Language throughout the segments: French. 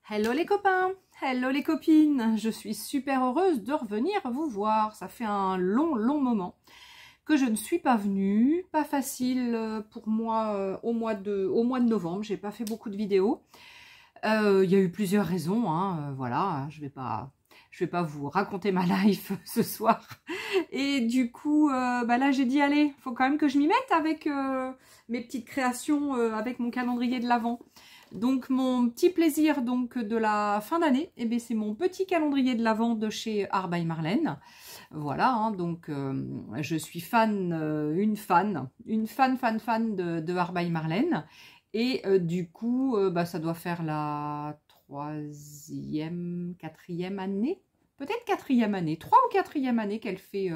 Hello les copains, hello les copines, je suis super heureuse de revenir vous voir. Ça fait un long moment que je ne suis pas venue, pas facile pour moi au mois de novembre, j'ai pas fait beaucoup de vidéos. Il y a eu plusieurs raisons, voilà, je vais pas vous raconter ma life ce soir. Et du coup, là j'ai dit allez, faut quand même que je m'y mette avec mes petites créations, avec mon calendrier de l'Avent. Donc mon petit plaisir donc de la fin d'année, c'est mon petit calendrier de l'Avent de chez Art by Marlène. Voilà, donc je suis fan, une fan de Art by Marlène. Et du coup, ça doit faire la quatrième année, peut-être quatrième année, 3 ou 4e année qu'elle fait,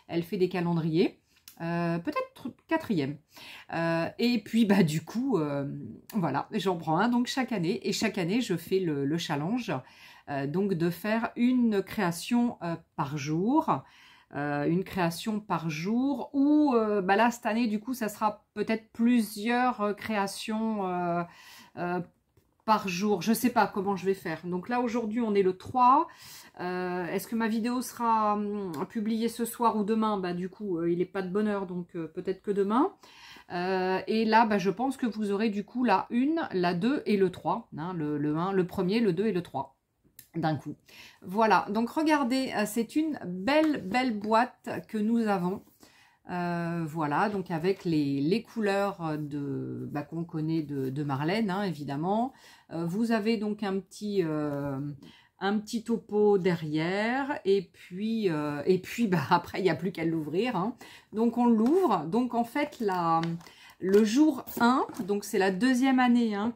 elle fait des calendriers. Peut-être quatrième. Et puis du coup, voilà, j'en prends un donc chaque année. Et chaque année, je fais le challenge donc de faire une création par jour. Une création par jour ou là cette année du coup ça sera peut-être plusieurs créations par jour, je sais pas comment je vais faire. Donc là aujourd'hui on est le 3, est-ce que ma vidéo sera publiée ce soir ou demain? Du coup il n'est pas de bonne heure, donc peut-être que demain. Et là je pense que vous aurez du coup la 1, la 2 et le 3, hein, le 1, le premier, le 2 et le 3 d'un coup. Voilà, donc regardez, c'est une belle boîte que nous avons. Voilà, donc avec les couleurs qu'on connaît de Marlène, hein, évidemment. Vous avez donc un petit topo derrière, et puis après il n'y a plus qu'à l'ouvrir, hein. Donc on l'ouvre, donc en fait le jour 1, donc c'est la 2e année hein,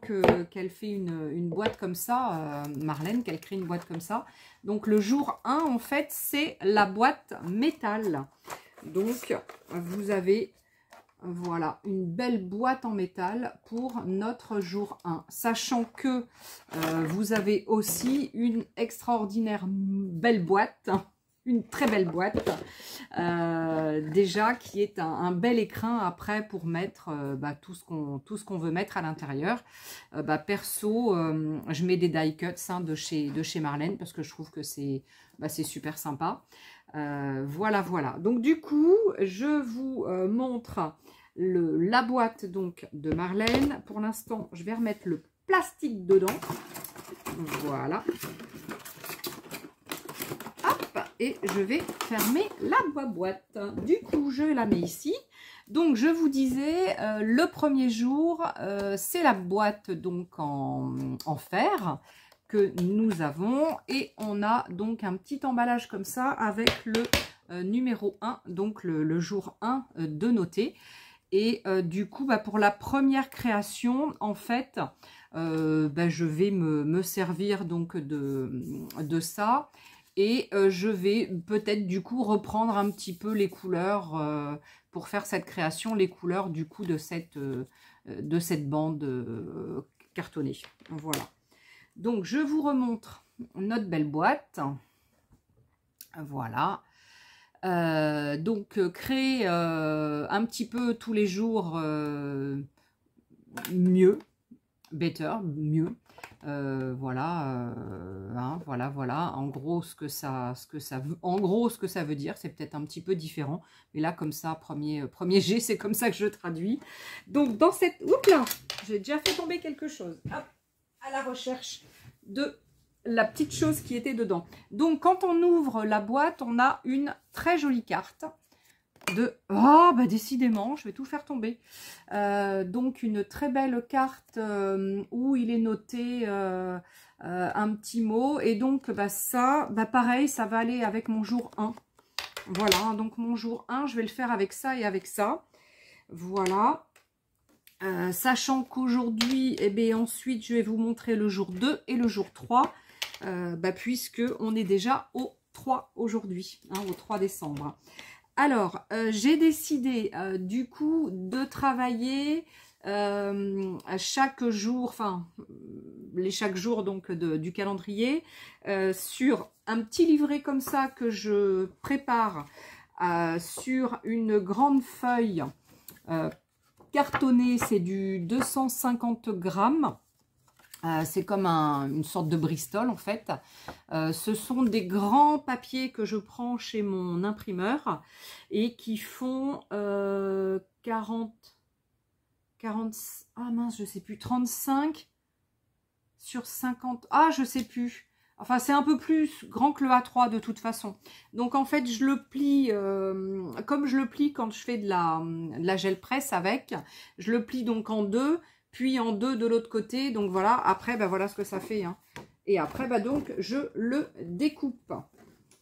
qu'elle fait une boîte comme ça, Marlène, qu'elle crée une boîte comme ça. Donc le jour 1, en fait, c'est la boîte métal. Donc vous avez, voilà, une belle boîte en métal pour notre jour 1. Sachant que vous avez aussi une extraordinaire belle boîte, une très belle boîte, déjà qui est un bel écrin après pour mettre tout ce qu'on veut mettre à l'intérieur. Perso, je mets des die cuts hein, de chez Marlène parce que je trouve que c'est super sympa. Voilà. Donc du coup, je vous montre la boîte donc de Marlène. Pour l'instant, je vais remettre le plastique dedans. Voilà. Et je vais fermer la boîte. Du coup, je la mets ici. Donc, je vous disais, le premier jour, c'est la boîte donc en fer que nous avons. Et on a donc un petit emballage comme ça avec le numéro 1, donc le jour 1 de noter. Et du coup, pour la première création, en fait, je vais me servir donc de ça. Et je vais peut-être du coup reprendre un petit peu les couleurs pour faire cette création, les couleurs du coup de cette bande cartonnée. Voilà. Donc je vous remontre notre belle boîte. Voilà. Donc créer un petit peu tous les jours mieux, better, mieux. Voilà, en gros ce que ça veut dire, c'est peut-être un petit peu différent, mais là comme ça, premier G, c'est comme ça que je traduis. Donc dans cette, oups là, j'ai déjà fait tomber quelque chose. Hop, à la recherche de la petite chose qui était dedans. Donc quand on ouvre la boîte, on a une très jolie carte de... Oh, décidément, je vais tout faire tomber. Donc, une très belle carte où il est noté un petit mot. Et donc, ça, pareil, ça va aller avec mon jour 1. Voilà, donc mon jour 1, je vais le faire avec ça et avec ça. Voilà. Sachant qu'aujourd'hui, ensuite, je vais vous montrer le jour 2 et le jour 3. Puisque on est déjà au 3 aujourd'hui, hein, au 3 décembre. Alors, j'ai décidé du coup de travailler chaque jour, chaque jour donc du calendrier sur un petit livret comme ça que je prépare sur une grande feuille cartonnée, c'est du 250 grammes. C'est comme une sorte de Bristol en fait. Ce sont des grands papiers que je prends chez mon imprimeur et qui font 40, ah mince, je sais plus, 35 sur 50, ah je sais plus. Enfin, c'est un peu plus grand que le A3 de toute façon. Donc en fait, je le plie, comme je le plie quand je fais de la gel presse avec, je le plie donc en deux, puis en deux de l'autre côté. Donc voilà, après, bah, voilà ce que ça fait. Hein. Et après, bah, donc, je le découpe.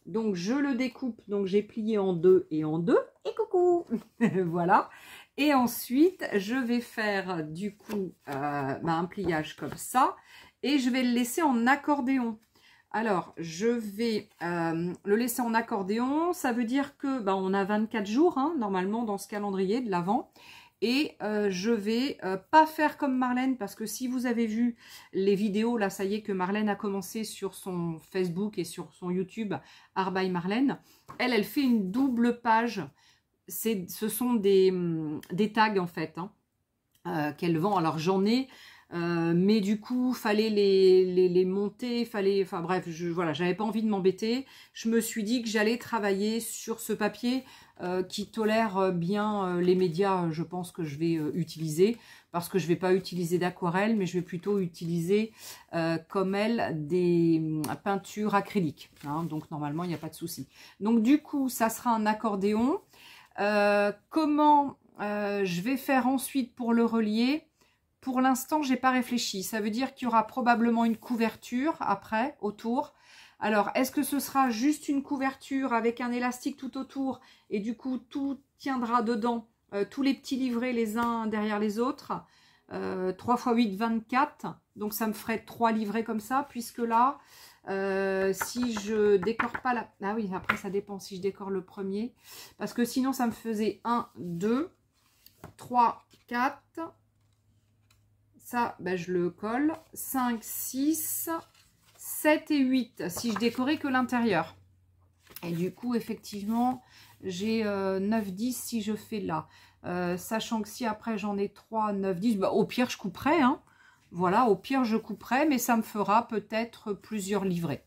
Donc je le découpe, donc j'ai plié en deux et en deux. Et coucou. Voilà. Et ensuite, je vais faire du coup bah, un pliage comme ça. Et je vais le laisser en accordéon. Alors, je vais le laisser en accordéon. Ça veut dire que bah, on a 24 jours, hein, normalement, dans ce calendrier de l'Avent. Et je vais pas faire comme Marlène, parce que si vous avez vu les vidéos, là, ça y est que Marlène a commencé sur son Facebook et sur son YouTube, Art by Marlène. Elle fait une double page. Ce sont des tags, en fait, hein, qu'elle vend. Alors, j'en ai... mais du coup, fallait les monter, enfin bref, voilà, j'avais pas envie de m'embêter. Je me suis dit que j'allais travailler sur ce papier qui tolère bien les médias, je pense que je vais utiliser, parce que je vais pas utiliser d'aquarelle, mais je vais plutôt utiliser comme elle des peintures acryliques. Hein, donc normalement, il n'y a pas de souci. Donc du coup, ça sera un accordéon. Comment je vais faire ensuite pour le relier? Pour l'instant, j'ai pas réfléchi. Ça veut dire qu'il y aura probablement une couverture après, autour. Alors, est-ce que ce sera juste une couverture avec un élastique tout autour et du coup, tout tiendra dedans, tous les petits livrets les uns derrière les autres. 3 x 8, 24. Donc, ça me ferait 3 livrets comme ça, puisque là, si je décore pas la... Ah oui, après, ça dépend si je décore le premier. Parce que sinon, ça me faisait 1, 2, 3, 4... Ça, ben, je le colle. 5, 6, 7 et 8 si je décorais que l'intérieur. Et du coup, effectivement, j'ai 9, 10 si je fais là. Sachant que si après j'en ai 3, 9, 10, bah, au pire, je couperai. Hein. Voilà, au pire, je couperai, mais ça me fera peut-être plusieurs livrets.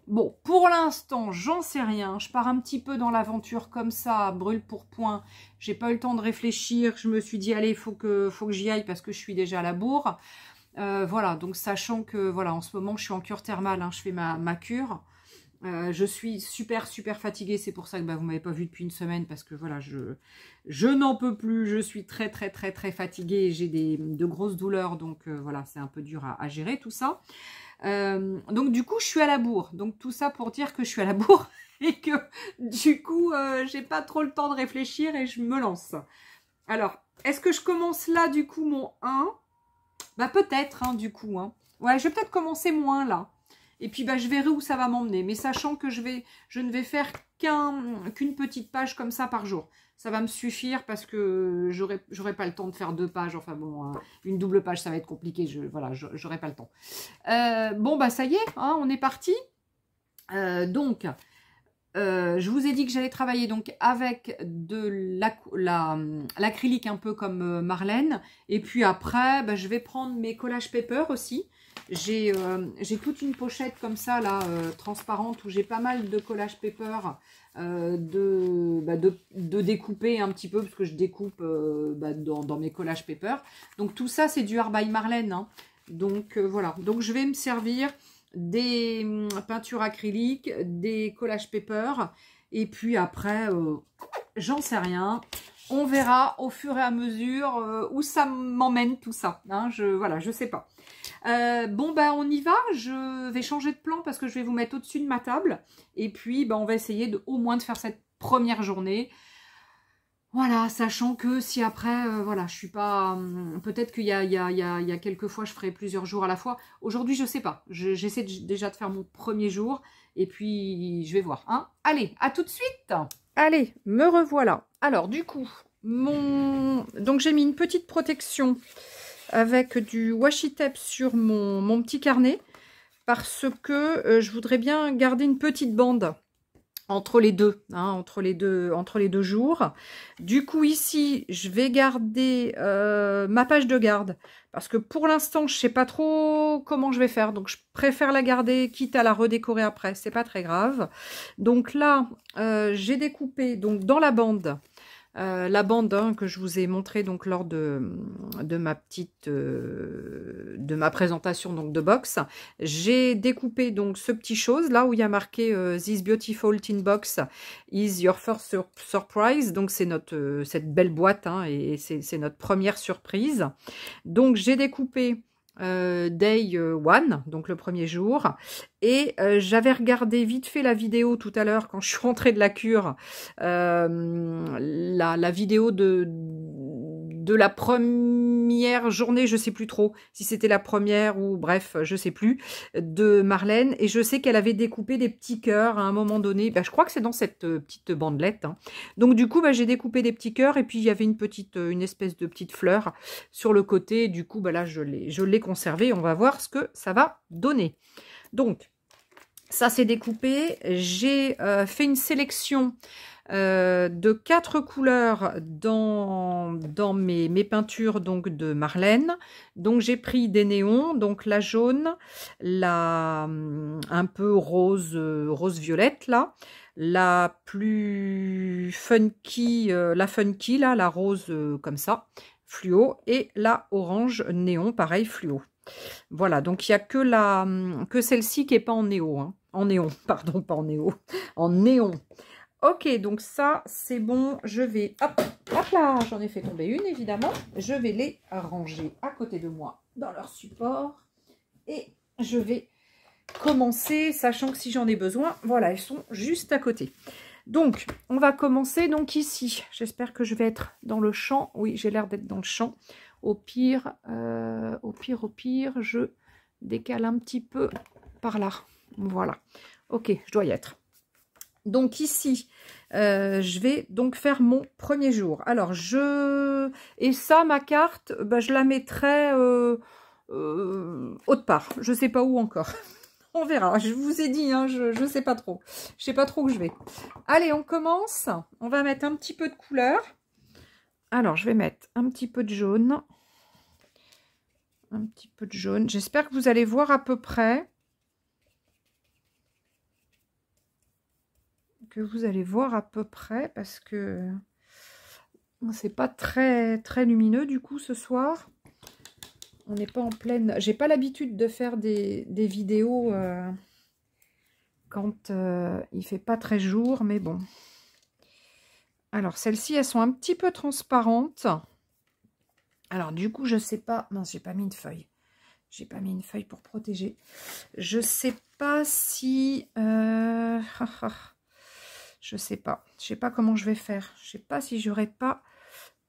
Bon, pour l'instant, j'en sais rien. Je pars un petit peu dans l'aventure comme ça, brûle pour point. J'ai pas eu le temps de réfléchir. Je me suis dit, allez, faut que j'y aille parce que je suis déjà à la bourre. Voilà, donc sachant que, voilà, en ce moment, je suis en cure thermale. Hein, je fais ma cure. Je suis super fatiguée. C'est pour ça que bah, vous m'avez pas vu depuis une semaine parce que, voilà, je n'en peux plus. Je suis très fatiguée. J'ai de grosses douleurs. Donc, voilà, c'est un peu dur à gérer tout ça. Donc du coup je suis à la bourre, donc tout ça pour dire que je suis à la bourre et que du coup j'ai pas trop le temps de réfléchir et je me lance. Alors est-ce que je commence là du coup mon 1? Bah peut-être hein, du coup hein. Ouais, je vais peut-être commencer mon 1 là et puis bah je verrai où ça va m'emmener, mais sachant que je ne vais faire qu'une petite page comme ça par jour. Ça va me suffire parce que j'aurai pas le temps de faire 2 pages. Enfin bon, hein, une double page, ça va être compliqué. Voilà, j'aurai pas le temps. Bon, bah ça y est, hein, on est parti. Donc, je vous ai dit que j'allais travailler donc avec de l'acrylique un peu comme Marlène. Et puis après, bah, je vais prendre mes collage paper aussi. J'ai toute une pochette comme ça, là, transparente, où j'ai pas mal de collage paper de découper un petit peu, parce que je découpe dans mes collage paper. Donc tout ça, c'est du Art by Marlène. Hein. Donc voilà, donc je vais me servir des peintures acryliques, des collage paper, et puis après, j'en sais rien. On verra au fur et à mesure où ça m'emmène tout ça. Hein, voilà, je sais pas. Bon, bah on y va. Je vais changer de plan parce que je vais vous mettre au-dessus de ma table. Et puis, bah, on va essayer au moins de faire cette première journée. Voilà, sachant que si après, voilà, je suis pas... peut-être qu'il y a quelques fois, je ferai plusieurs jours à la fois. Aujourd'hui, je sais pas. J'essaie déjà de faire mon premier jour. Et puis, je vais voir. Hein. Allez, à tout de suite. Allez, me revoilà. Alors, du coup, donc j'ai mis une petite protection avec du washi tape sur mon petit carnet parce que je voudrais bien garder une petite bande entre les deux, hein, entre les deux jours. Du coup, ici, je vais garder ma page de garde. Parce que pour l'instant, je ne sais pas trop comment je vais faire. Donc, je préfère la garder, quitte à la redécorer après. C'est pas très grave. Donc là, j'ai découpé donc dans la bande hein, que je vous ai montré donc lors de ma petite de ma présentation donc de box. J'ai découpé donc ce petit chose là où il y a marqué This Beautiful Tin Box is your first surprise. Donc c'est notre cette belle boîte hein, et c'est notre première surprise. Donc j'ai découpé Day One, donc le premier jour. Et j'avais regardé vite fait la vidéo tout à l'heure quand je suis rentrée de la cure, la vidéo de la première journée, je sais plus trop si c'était la première ou bref, je sais plus, de Marlène. Et je sais qu'elle avait découpé des petits cœurs à un moment donné. Ben, je crois que c'est dans cette petite bandelette. Hein. Donc du coup, ben, j'ai découpé des petits cœurs et puis il y avait une espèce de petite fleur sur le côté. Du coup, ben, là, je l'ai conservé. On va voir ce que ça va donner. Donc, ça c'est découpé. J'ai fait une sélection de 4 couleurs dans mes peintures donc de Marlène. Donc j'ai pris des néons, donc la jaune, la un peu rose violette là, la plus funky, la funky là, la rose comme ça, fluo, et la orange néon, pareil fluo. Voilà, donc il n'y a que celle-ci qui n'est pas en néo, hein. En néon, pardon, pas en néo, en néon. Ok, donc ça, c'est bon. Je vais, hop là, j'en ai fait tomber une, évidemment. Je vais les ranger à côté de moi dans leur support. Et je vais commencer, sachant que si j'en ai besoin, voilà, elles sont juste à côté. Donc, on va commencer donc ici. J'espère que je vais être dans le champ. Oui, j'ai l'air d'être dans le champ. Au pire, je décale un petit peu par là. Voilà. Ok, je dois y être. Donc ici, je vais donc faire mon premier jour. Alors, et ça, ma carte, bah, je la mettrai autre part. Je ne sais pas où encore. On verra. Je vous ai dit, hein, je ne sais pas trop. Je ne sais pas trop où je vais. Allez, on commence. On va mettre un petit peu de couleur. Alors, je vais mettre un petit peu de jaune. Un petit peu de jaune. J'espère que vous allez voir à peu près. Parce que c'est pas très lumineux du coup ce soir. On n'est pas en pleine... J'ai pas l'habitude de faire des vidéos quand il fait pas très jour, mais bon. Alors celles-ci, elles sont un petit peu transparentes. Alors du coup, je sais pas... Non, j'ai pas mis une feuille. J'ai pas mis une feuille pour protéger. Je sais pas si... Je sais pas. Je sais pas comment je vais faire. Je sais pas si j'aurais pas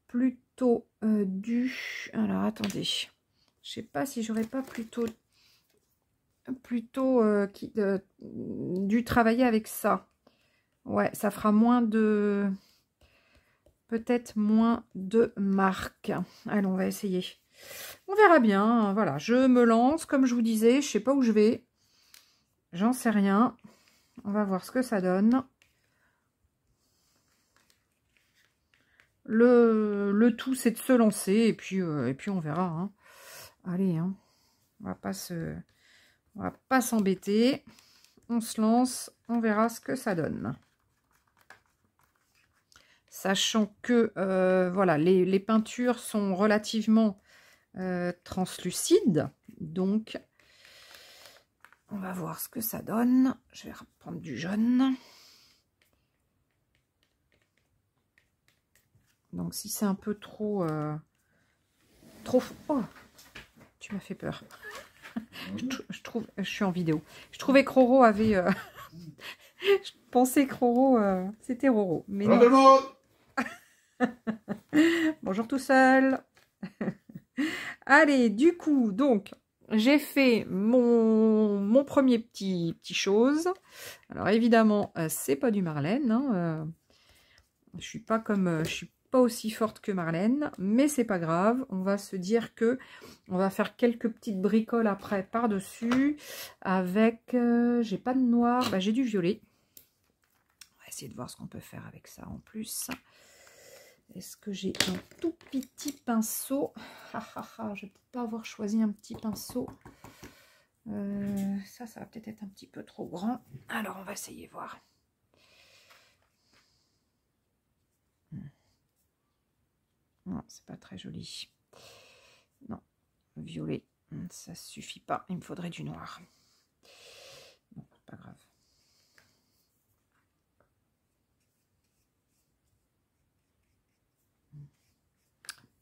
plutôt dû... Alors, attendez. Je sais pas si j'aurais pas plutôt dû travailler avec ça. Ouais, ça fera moins de... Peut-être moins de marques. Allez, on va essayer. On verra bien. Voilà, je me lance. Comme je vous disais, je sais pas où je vais. J'en sais rien. On va voir ce que ça donne. Le tout, c'est de se lancer et puis on verra. Hein. Allez, hein. On va pas s'embêter. On se lance, on verra ce que ça donne. Sachant que voilà, les peintures sont relativement translucides, donc on va voir ce que ça donne. Je vais reprendre du jaune. Donc si c'est un peu trop... Oh, tu m'as fait peur. Je suis en vidéo. Je trouvais que Roro avait... je pensais que Roro... c'était Roro. Mais non. Bonjour tout seul. Allez, du coup, donc, j'ai fait mon premier petit chose. Alors évidemment, c'est pas du Marlène. Hein, je suis pas aussi forte que Marlène, mais c'est pas grave. On va se dire que on va faire quelques petites bricoles après par-dessus avec j'ai pas de noir, bah, j'ai du violet. essayer de voir ce qu'on peut faire avec ça en plus. Est-ce que j'ai un tout petit pinceau? Je ne vais peut-être pas avoir choisi un petit pinceau. Ça va peut-être être un petit peu trop grand. Alors, on va essayer de voir. Non, c'est pas très joli. Non, violet, ça suffit pas. Il me faudrait du noir. Bon, pas grave.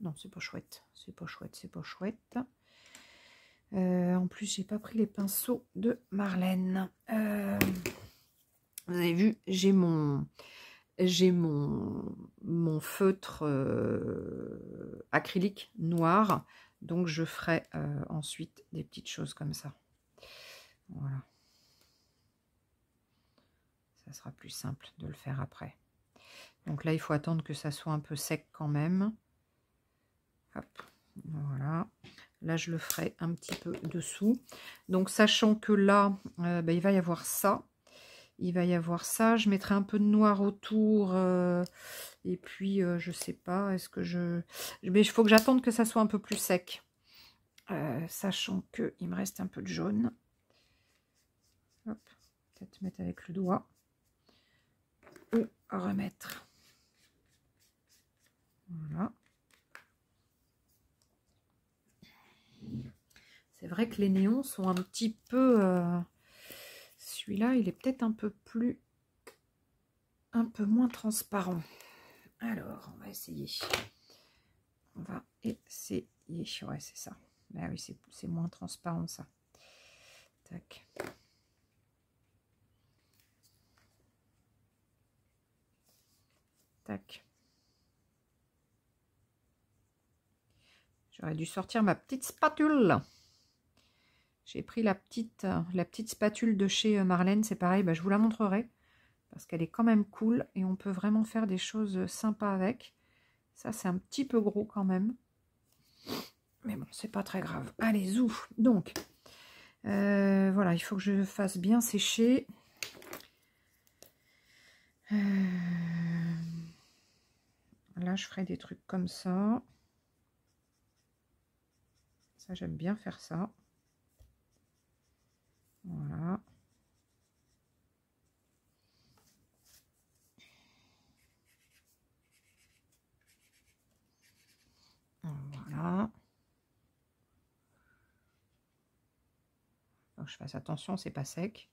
Non, c'est pas chouette. C'est pas chouette, c'est pas chouette. En plus, j'ai pas pris les pinceaux de Marlène. Vous avez vu, j'ai mon feutre acrylique noir. Donc, je ferai ensuite des petites choses comme ça. Voilà. Ça sera plus simple de le faire après. Donc là, il faut attendre que ça soit un peu sec quand même. Hop, voilà. Là, je le ferai un petit peu dessous. Donc, sachant que là, il va y avoir ça. Il va y avoir ça. Je mettrai un peu de noir autour. Et puis, je sais pas, est-ce que je... Mais il faut que j'attende que ça soit un peu plus sec. Sachant qu'il me reste un peu de jaune. Hop, peut-être mettre avec le doigt. Ou remettre. Voilà. C'est vrai que les néons sont un petit peu... Celui-là, il est peut-être un peu moins transparent. Alors, on va essayer. On va essayer. Ouais, c'est ça. Ah oui, c'est moins transparent, ça. Tac. Tac. J'aurais dû sortir ma petite spatule. J'ai pris la petite spatule de chez Marlène. C'est pareil, je vous la montrerai. Parce qu'elle est quand même cool. Et on peut vraiment faire des choses sympas avec. Ça, c'est un petit peu gros quand même. Mais bon, c'est pas très grave. Allez, zou. Donc, voilà, il faut que je fasse bien sécher. Là, je ferai des trucs comme ça. Ça, j'aime bien faire ça. Voilà. Voilà. Faut que je fasse attention, c'est pas sec.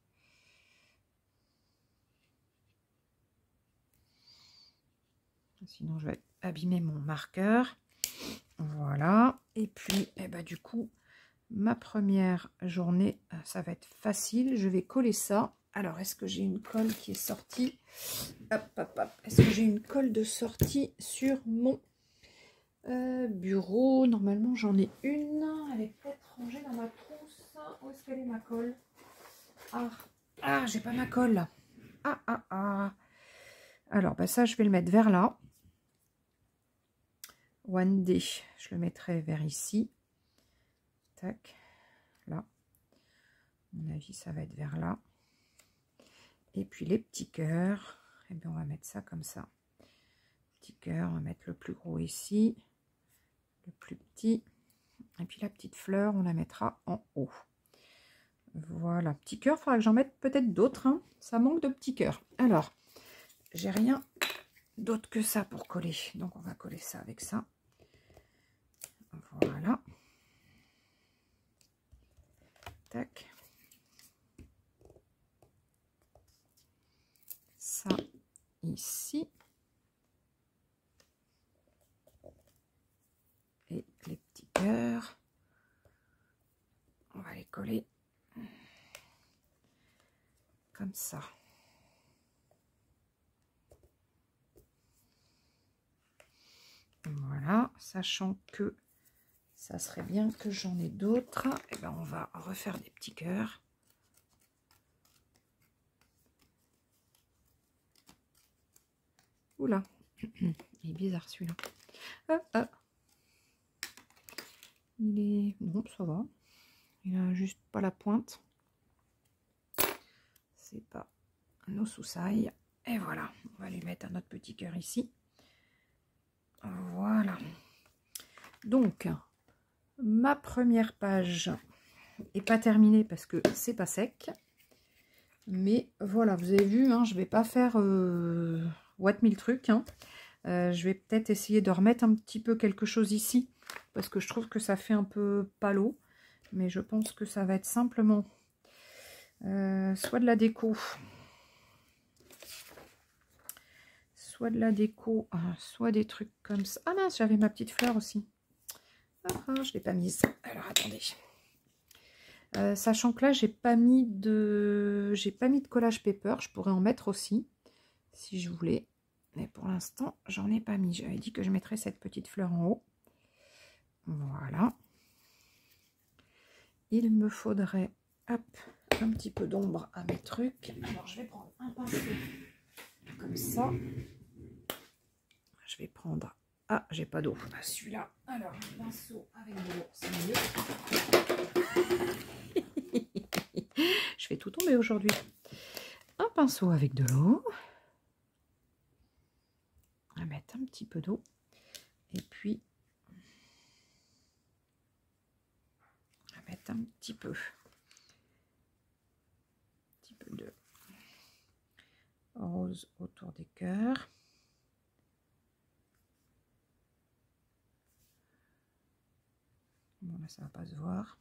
Sinon, je vais abîmer mon marqueur. Voilà. Et puis, du coup, ma première journée, ça va être facile. Je vais coller ça. Alors, est-ce que j'ai une colle qui est sortie? Hop, hop, hop. Est-ce que j'ai une colle de sortie sur mon bureau? Normalement, j'en ai une. Elle est peut-être rangée dans ma trousse. Où est-ce qu'elle est, ma colle? Ah, j'ai pas ma colle. Ah. Alors, ça, je vais le mettre vers là. One Day, je le mettrai vers ici. Tac, là. À mon avis, ça va être vers là. Et puis les petits cœurs, on va mettre ça comme ça. Petit cœur, on va mettre le plus gros ici, le plus petit. Et puis la petite fleur, on la mettra en haut. Voilà, petit cœur, il faudra que j'en mette peut-être d'autres. Hein. Ça manque de petits cœurs. Alors, j'ai rien d'autre que ça pour coller. Donc, on va coller ça avec ça. Voilà. Tac. Ça ici. Et les petits cœurs. On va les coller comme ça. Voilà, sachant que ça serait bien que j'en ai d'autres. On va refaire des petits cœurs. Oula, il est bizarre celui-là. Il est... Bon, ça va. Il a juste pas la pointe. C'est pas nos soussailles. Et voilà, on va lui mettre un autre petit cœur ici. Voilà. Donc, ma première page n'est pas terminée parce que c'est pas sec. Mais voilà, vous avez vu, hein, je ne vais pas faire what mille trucs. Hein. Je vais peut-être essayer de remettre un petit peu quelque chose ici. Parce que je trouve que ça fait un peu palo. Mais je pense que ça va être simplement soit de la déco. Soit de la déco, soit des trucs comme ça. Ah mince, j'avais ma petite fleur aussi. Ah, je ne l'ai pas mise. Alors attendez. Sachant que là, j'ai pas mis de collage paper. Je pourrais en mettre aussi, si je voulais. Mais pour l'instant, j'en ai pas mis. J'avais dit que je mettrais cette petite fleur en haut. Voilà. Il me faudrait, hop, un petit peu d'ombre à mes trucs. Alors, je vais prendre un pinceau comme ça. Je vais prendre... Ah, j'ai pas d'eau. Ah, celui-là. Alors, un pinceau avec de l'eau, c'est mieux. Je fais tout tomber aujourd'hui. Un pinceau avec de l'eau. On va mettre un petit peu d'eau. Et puis, on va mettre un petit peu de rose autour des cœurs. Bon, là, ça va pas se voir.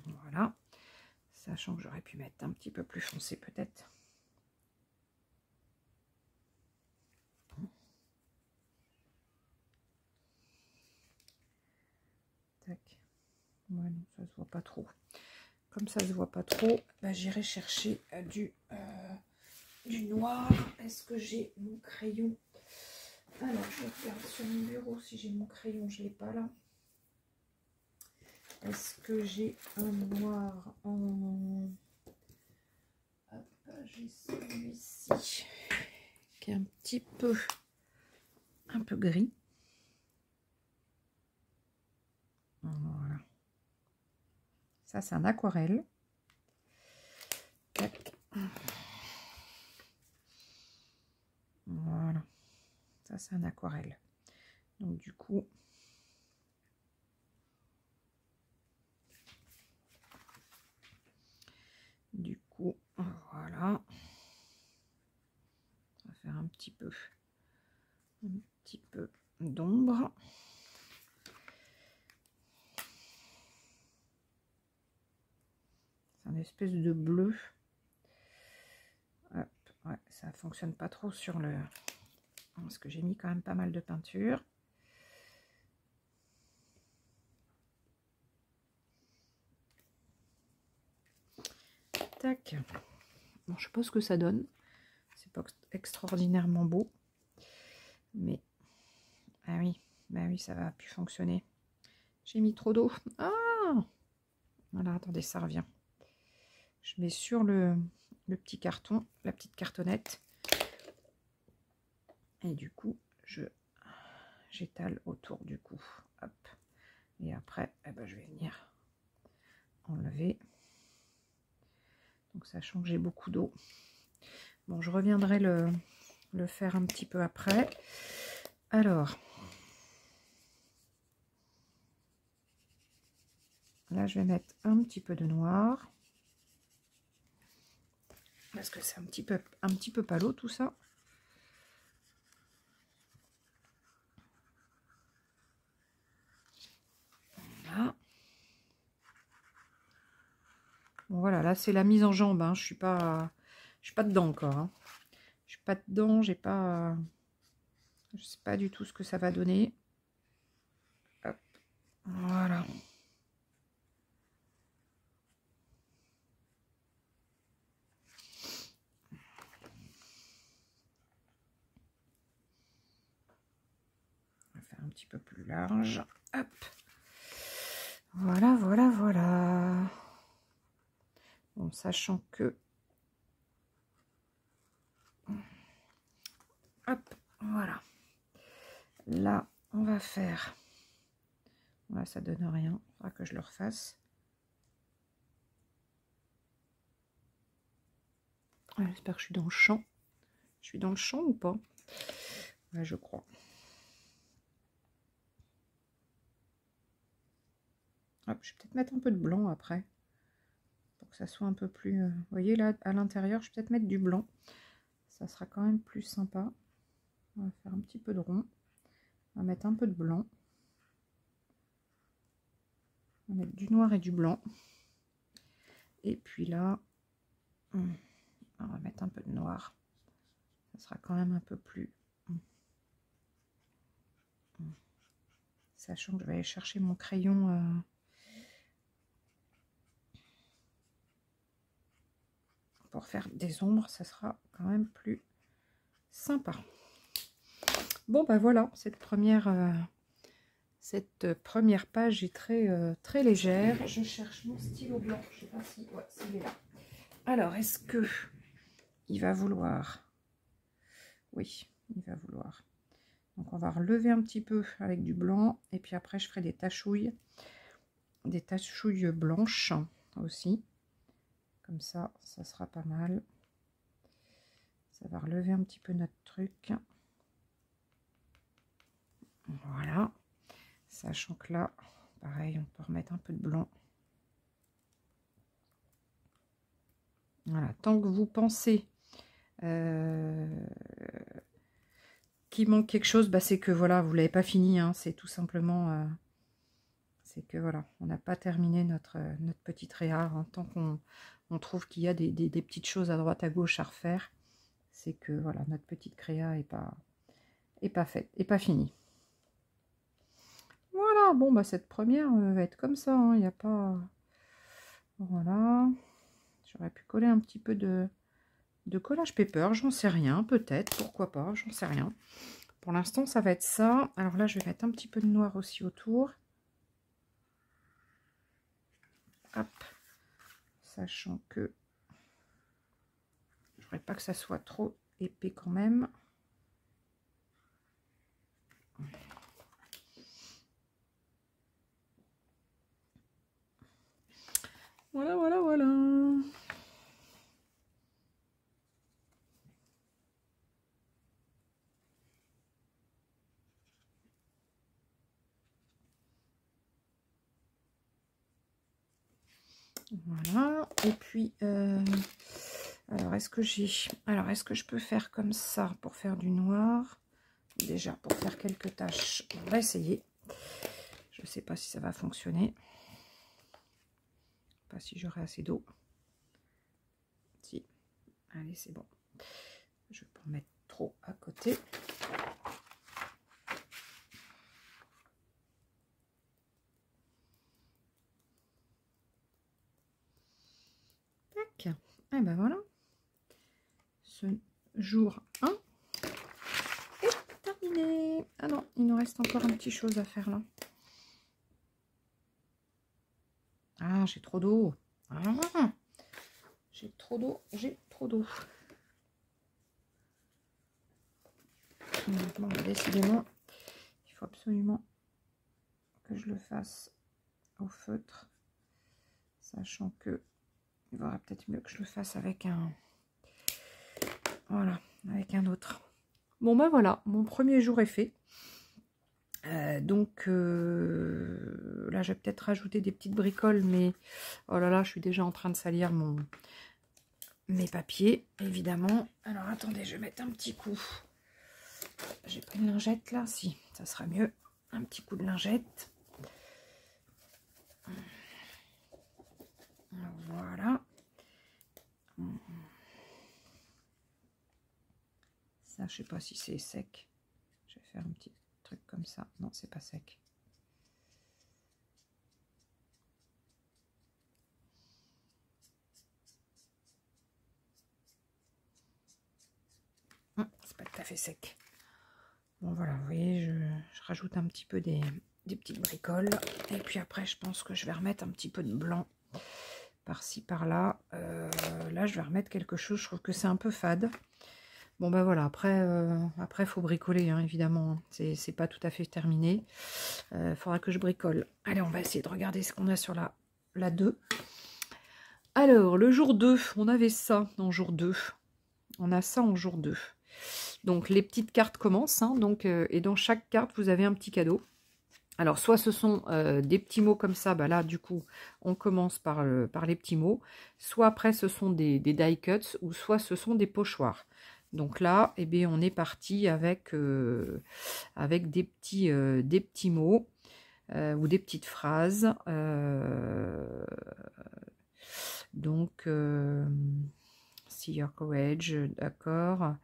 Voilà. Sachant que j'aurais pu mettre un petit peu plus foncé peut-être. Tac. Ouais, non, ça se voit pas trop. Comme ça se voit pas trop, bah, j'irai chercher du noir. Est-ce que j'ai mon crayon? Alors, je regarde sur mon bureau si j'ai mon crayon. Je l'ai pas là. Est-ce que j'ai un noir en... Hop, j'ai celui-ci qui est un petit peu gris. Voilà. Ça, c'est un aquarelle. Tac. Voilà. Ça, c'est un aquarelle. Donc, du coup... voilà. On va faire un petit peu d'ombre. C'est une espèce de bleu. Hop, ouais, ça fonctionne pas trop sur le... Parce que j'ai mis quand même pas mal de peinture. Tac. Bon, je sais pas ce que ça donne. C'est pas extraordinairement beau. Mais, ah oui, bah oui, ça va plus fonctionner. J'ai mis trop d'eau. Ah! Voilà, attendez, ça revient. Je mets sur le petit carton, la petite cartonnette. Et du coup, j'étale autour du cou. Hop. Et après, eh ben, je vais venir enlever. Donc, sachant que j'ai beaucoup d'eau. Bon, je reviendrai le faire un petit peu après. Alors, là, je vais mettre un petit peu de noir. Parce que c'est un petit peu palo tout ça. Voilà. Bon, voilà, là c'est la mise en jambe. Hein. Je suis pas dedans encore. Hein. Je suis pas dedans. Je sais pas du tout ce que ça va donner. Hop. Voilà. On va faire un petit peu plus large. Hop. Voilà, voilà. Bon, sachant que Hop, voilà. Là, on va faire... Voilà, ça donne rien. Il faudra que je le refasse. J'espère que je suis dans le champ. Je suis dans le champ ou pas? Ouais, je crois. Hop, je vais peut-être mettre un peu de blanc après. Pour que ça soit un peu plus... Vous voyez, là, à l'intérieur, je vais peut-être mettre du blanc. Ça sera quand même plus sympa. On va faire un petit peu de rond. On va mettre un peu de blanc. On va mettre du noir et du blanc. Et puis là, on va mettre un peu de noir. Ça sera quand même un peu plus... Sachant que je vais aller chercher mon crayon... pour faire des ombres, ça sera quand même plus sympa. Bon, ben voilà, cette première page est très légère. Je cherche mon stylo blanc. Je sais pas si... Ouais, s'il est là. Alors, est-ce que il va vouloir... Oui, il va vouloir. Donc, on va relever un petit peu avec du blanc. Et puis après, je ferai des tachouilles blanches aussi. Comme ça, ça sera pas mal. Ça va relever un petit peu notre truc. Voilà. Sachant que là, pareil, on peut remettre un peu de blanc. Voilà. Tant que vous pensez qu'il manque quelque chose, bah, c'est que voilà, vous l'avez pas fini. Hein. C'est tout simplement... c'est que voilà, on n'a pas terminé notre petite réa. Hein. Tant qu'on trouve qu'il y a des petites choses à droite à gauche à refaire, c'est que voilà, notre petite créa est pas faite, est pas finie. Voilà, bon bah cette première va être comme ça, il n'y a pas... Voilà. J'aurais pu coller un petit peu de collage paper, j'en sais rien, peut-être, pourquoi pas, j'en sais rien. Pour l'instant, ça va être ça. Alors là, je vais mettre un petit peu de noir aussi autour. Hop. Sachant que je voudrais pas que ça soit trop épais quand même. Voilà, voilà, voilà. Voilà. Et puis, alors est-ce que je peux faire comme ça pour faire du noir? Déjà, pour faire quelques tâches, on va essayer. Je ne sais pas si ça va fonctionner. Pas si j'aurai assez d'eau. Si. Allez, c'est bon. Je vais pas en mettre trop à côté. Tac. Et ben voilà. Ce jour 1 est terminé. Ah non, il nous reste encore une petite chose à faire là. Ah, j'ai trop d'eau. Ah, j'ai trop d'eau, j'ai trop d'eau. Bon, décidément, il faut absolument que je le fasse au feutre. Sachant que il vaudra peut-être mieux que je le fasse avec un... Voilà, avec un autre. Bon, ben voilà, mon premier jour est fait. Donc là, je vais peut-être rajouter des petites bricoles, mais oh là là, je suis déjà en train de salir mes papiers, évidemment. Alors, attendez, je vais mettre un petit coup. J'ai pris une lingette là, si, ça sera mieux. Un petit coup de lingette. Voilà. Ça, je sais pas si c'est sec. Je vais faire un petit truc comme ça. Non, c'est pas sec. C'est pas tout à fait sec. Bon, voilà, vous voyez, je rajoute un petit peu des petites bricoles. Et puis après, je pense que je vais remettre un petit peu de blanc par-ci, par-là. Là, je vais remettre quelque chose. Je trouve que c'est un peu fade. Bon ben voilà, après faut bricoler, hein, évidemment. Hein. C'est pas tout à fait terminé. Faudra que je bricole. Allez, on va essayer de regarder ce qu'on a sur la 2. Alors, le jour 2, on avait ça en jour 2. On a ça en jour 2. Donc les petites cartes commencent, hein, donc, et dans chaque carte, vous avez un petit cadeau. Alors, soit ce sont des petits mots comme ça, bah là, du coup, on commence par les petits mots. Soit après, ce sont des die cuts, ou soit ce sont des pochoirs. Donc là, eh bien, on est parti avec des petits mots ou des petites phrases. Donc, see your courage, d'accord.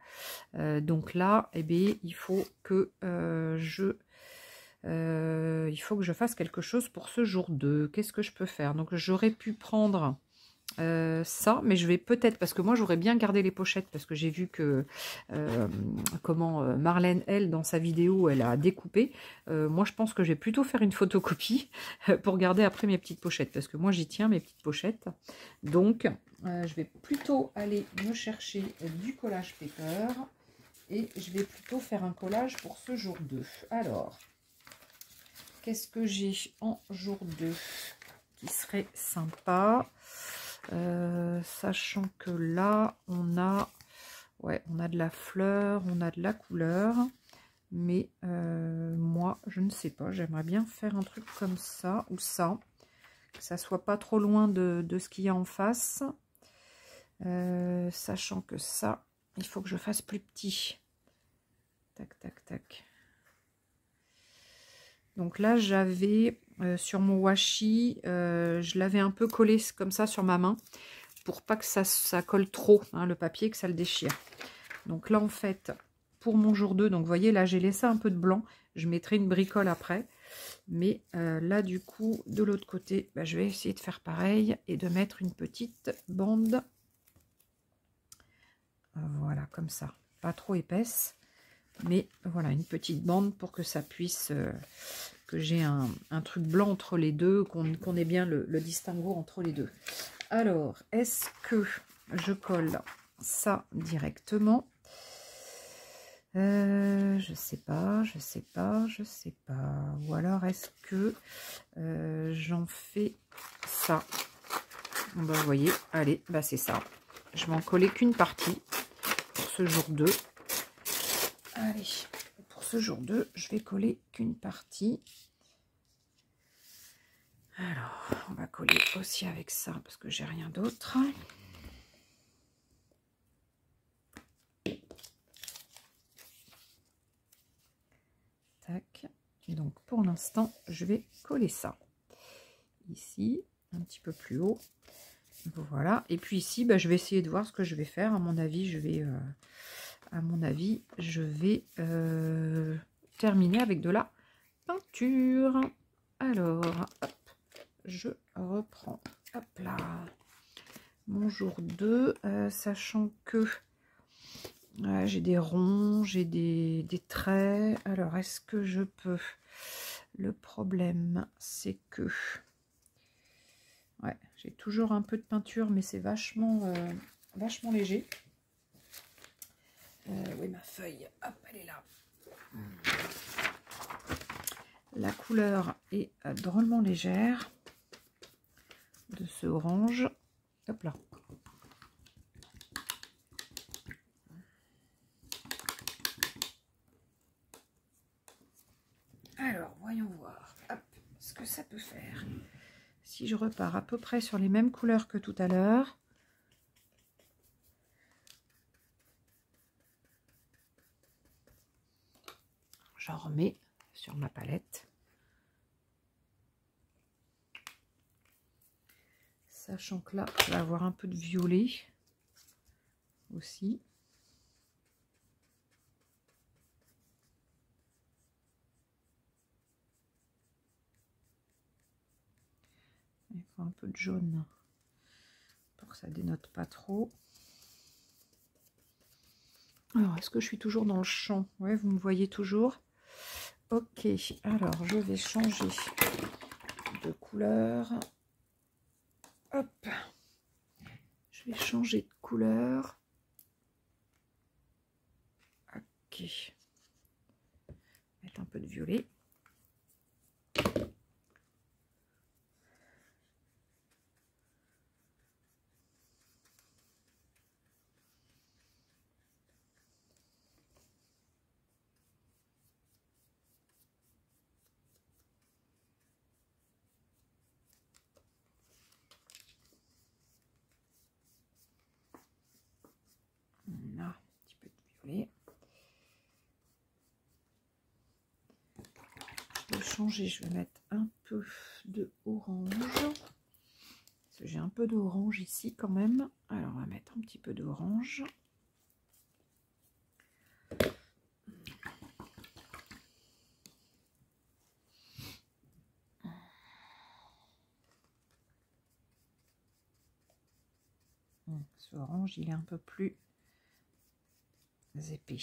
Donc là, eh bien, il faut que je fasse quelque chose pour ce jour 2. Qu'est-ce que je peux faire? Donc j'aurais pu prendre ça, mais je vais peut-être, parce que moi j'aurais bien gardé les pochettes, parce que j'ai vu que Marlène, elle, dans sa vidéo, elle a découpé. Moi je pense que je vais plutôt faire une photocopie pour garder après mes petites pochettes, parce que moi j'y tiens mes petites pochettes. Donc je vais plutôt aller me chercher du collage paper, et je vais plutôt faire un collage pour ce jour 2. Alors, qu'est-ce que j'ai en jour 2 qui serait sympa, sachant que là, on a de la fleur, on a de la couleur, mais moi, je ne sais pas, j'aimerais bien faire un truc comme ça, ou ça, que ça soit pas trop loin de ce qu'il y a en face, sachant que ça, il faut que je fasse plus petit. Tac, tac, tac. Donc là, j'avais sur mon washi, je l'avais un peu collé comme ça sur ma main pour pas que ça colle trop, hein, le papier, que ça le déchire. Donc là, en fait, pour mon jour 2, donc vous voyez, là, j'ai laissé un peu de blanc. Je mettrai une bricole après. Mais là, du coup, de l'autre côté, bah, je vais essayer de faire pareil et de mettre une petite bande. Voilà, comme ça. Pas trop épaisse. Mais voilà, une petite bande pour que ça puisse, que j'ai un truc blanc entre les deux, qu'on ait bien le distinguo entre les deux. Alors, est-ce que je colle ça directement? Je sais pas. Ou alors, est-ce que j'en fais ça? Bah, vous voyez, allez, bah c'est ça. Je vais en coller qu'une partie pour ce jour 2. Allez, pour ce jour 2, je vais coller qu'une partie. Alors, on va coller aussi avec ça parce que j'ai rien d'autre. Tac. Donc, pour l'instant, je vais coller ça. Ici, un petit peu plus haut. Voilà. Et puis ici, bah, je vais essayer de voir ce que je vais faire. À mon avis, je vais terminer avec de la peinture. Alors, hop, je reprends. Hop là. Mon jour 2, sachant que j'ai des ronds, j'ai des traits. Alors, est-ce que je peux? Le problème, c'est que j'ai toujours un peu de peinture, mais c'est vachement léger. Oui, ma feuille, hop, elle est là. La couleur est drôlement légère de ce orange. Hop là. Alors, voyons voir ce que ça peut faire. Si je repars à peu près sur les mêmes couleurs que tout à l'heure. J'en remets sur ma palette. Sachant que là, je vais avoir un peu de violet aussi. Il faut un peu de jaune pour que ça dénote pas trop. Alors, est-ce que je suis toujours dans le champ? Ouais, vous me voyez toujours. Ok, alors je vais changer de couleur. Hop, je vais changer de couleur. Ok. Mettre un peu de violet. Là, un petit peu de violet. Je vais changer, je vais mettre un peu de orange. Parce que j'ai un peu d'orange ici quand même. Alors on va mettre un petit peu d'orange. Ce orange, il est un peu plus épais.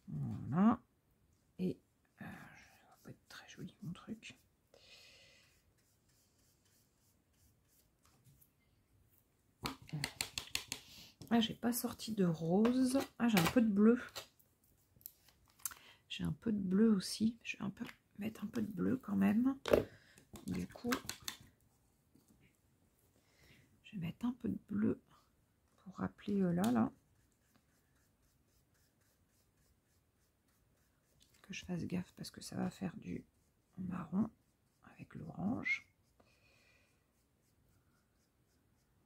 Voilà. Et ça va pas être très joli mon truc. Ah, j'ai pas sorti de rose. Ah, j'ai un peu de bleu. J'ai un peu de bleu aussi. Je vais un peu mettre un peu de bleu quand même. Du coup, je vais mettre un peu de bleu pour rappeler là. Que je fasse gaffe parce que ça va faire du marron avec l'orange.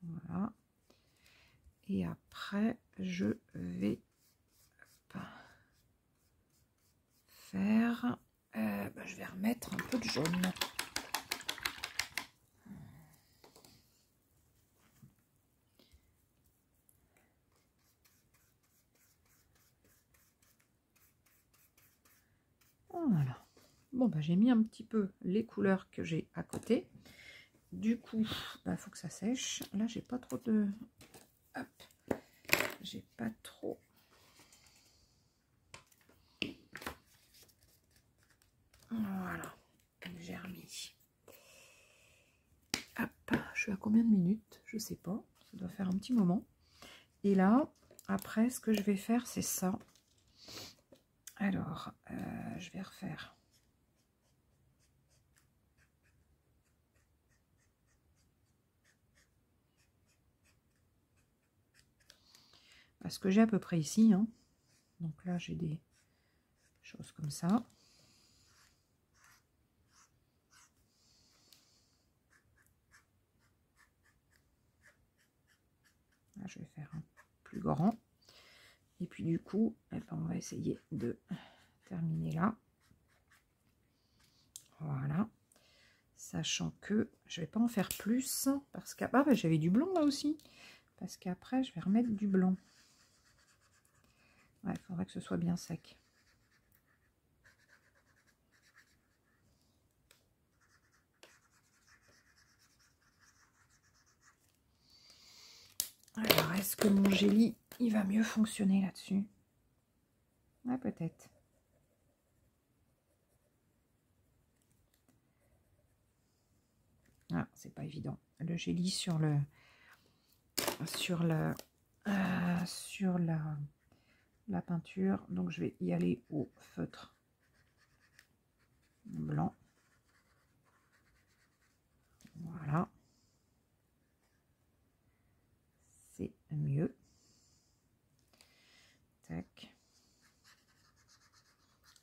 Voilà. Et après, je vais faire... je vais remettre un peu de jaune. Voilà. Bon, j'ai mis un petit peu les couleurs que j'ai à côté. Du coup, faut que ça sèche. Là, j'ai pas trop de... Hop. J'ai pas trop... Voilà. J'ai remis. Hop. Je suis à combien de minutes? Je sais pas. Ça doit faire un petit moment. Et là, après, ce que je vais faire, c'est ça. Alors, je vais refaire... ce que j'ai à peu près ici. Hein. Donc là, j'ai des choses comme ça. Là, je vais faire un plus grand. Et puis du coup, on va essayer de terminer là. Voilà. Sachant que je vais pas en faire plus. Parce que j'avais du blanc là aussi. Parce qu'après, je vais remettre du blanc. Ouais, il faudrait que ce soit bien sec. Alors, est-ce que mon gélie, il va mieux fonctionner là-dessus? Ouais, peut-être. Ah, c'est pas évident. Le gélie sur la peinture. Donc, je vais y aller au feutre blanc. Voilà. C'est mieux. Tac.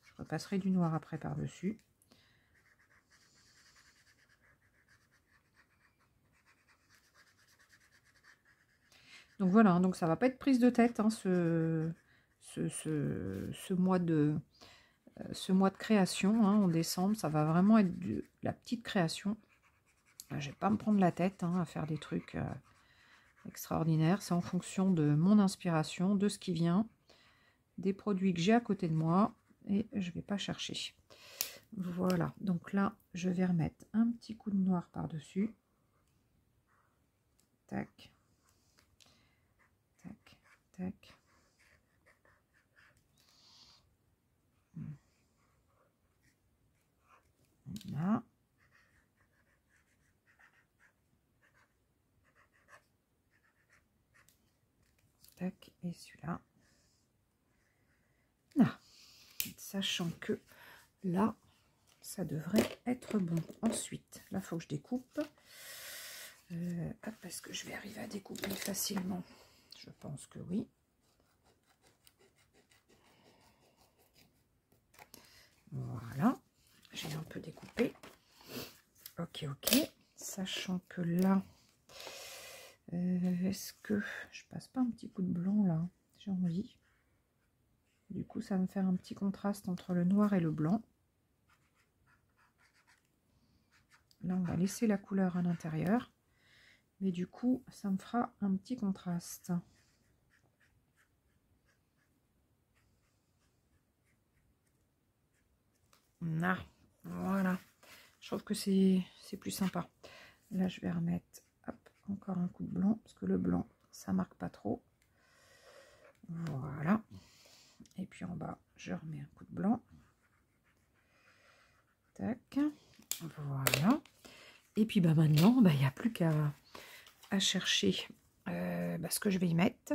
Je repasserai du noir après par-dessus. Donc voilà, donc ça va pas être prise de tête, hein, ce mois de création, hein, en décembre. Ça va vraiment être de la petite création. Je vais pas me prendre la tête, hein, à faire des trucs extraordinaires. C'est en fonction de mon inspiration, de ce qui vient, des produits que j'ai à côté de moi, et je vais pas chercher. Voilà, donc là, je vais remettre un petit coup de noir par-dessus. Tac. Tac, tac. Là. Tac, et celui-là. Là. Sachant que là, ça devrait être bon. Ensuite, là, il faut que je découpe. Est-ce que je vais arriver à découper facilement? Je pense que oui. Voilà. J'ai un peu découpé. Ok, ok. Sachant que là, est-ce que je passe pas un petit coup de blanc là? J'ai envie. Du coup, ça va me faire un petit contraste entre le noir et le blanc. Là, on va laisser la couleur à l'intérieur. Mais du coup, ça me fera un petit contraste. Là, voilà. Je trouve que c'est plus sympa. Là, je vais remettre hop, encore un coup de blanc. Parce que le blanc, ça marque pas trop. Voilà. Et puis en bas, je remets un coup de blanc. Tac. Voilà. Et puis bah, maintenant, il n'y a plus qu'à chercher ce que je vais y mettre.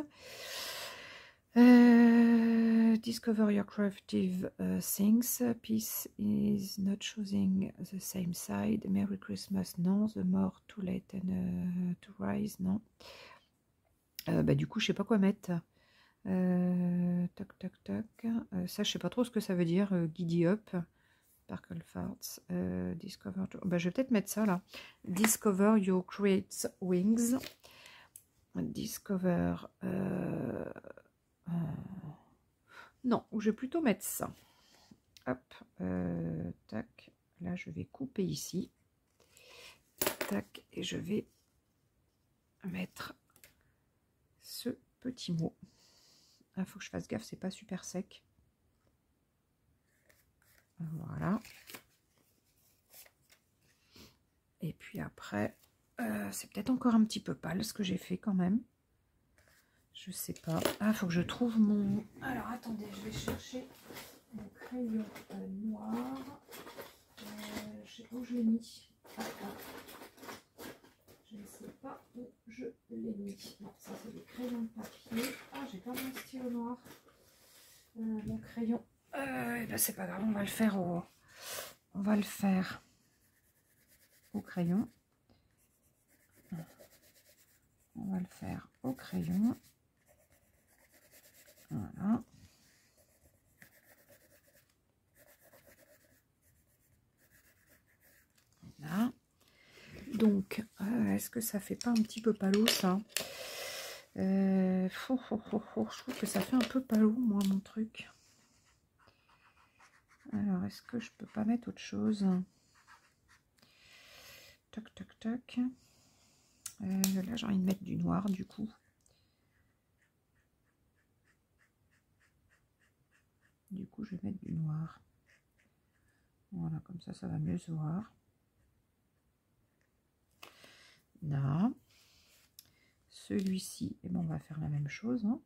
Discover your creative things. Peace is not choosing the same side. Merry Christmas, non. The more too late and to rise, non. Du coup, je sais pas quoi mettre. Tac, tac, tac. Ça, je sais pas trop ce que ça veut dire. Giddy up. Sparkle Farts. Discover. Je vais peut-être mettre ça là. Discover your creative wings. Discover. Non, je vais plutôt mettre ça. Hop, tac. Là, je vais couper ici. Tac, et je vais mettre ce petit mot. Il faut que je fasse gaffe, c'est pas super sec. Voilà. Et puis après, c'est peut-être encore un petit peu pâle ce que j'ai fait quand même. Je sais pas. Ah, faut que je trouve mon... Alors, attendez, je vais chercher mon crayon noir. Je sais pas où je l'ai mis. Je ne sais pas où je l'ai mis. Non, ça c'est des crayons de papier. Ah, j'ai pas mon stylo noir. Mon crayon. C'est pas grave, on va le faire au... On va le faire au crayon. On va le faire au crayon. Voilà. Là. Donc, est-ce que ça fait pas un petit peu palo ça? Je trouve que ça fait un peu palo, moi, mon truc. Alors, est-ce que je peux pas mettre autre chose? Toc, toc, toc. Là, j'ai envie de mettre du noir, du coup. Du coup, je vais mettre du noir. Voilà, comme ça, ça va mieux se voir. Là. Celui-ci, on va faire la même chose. Hein.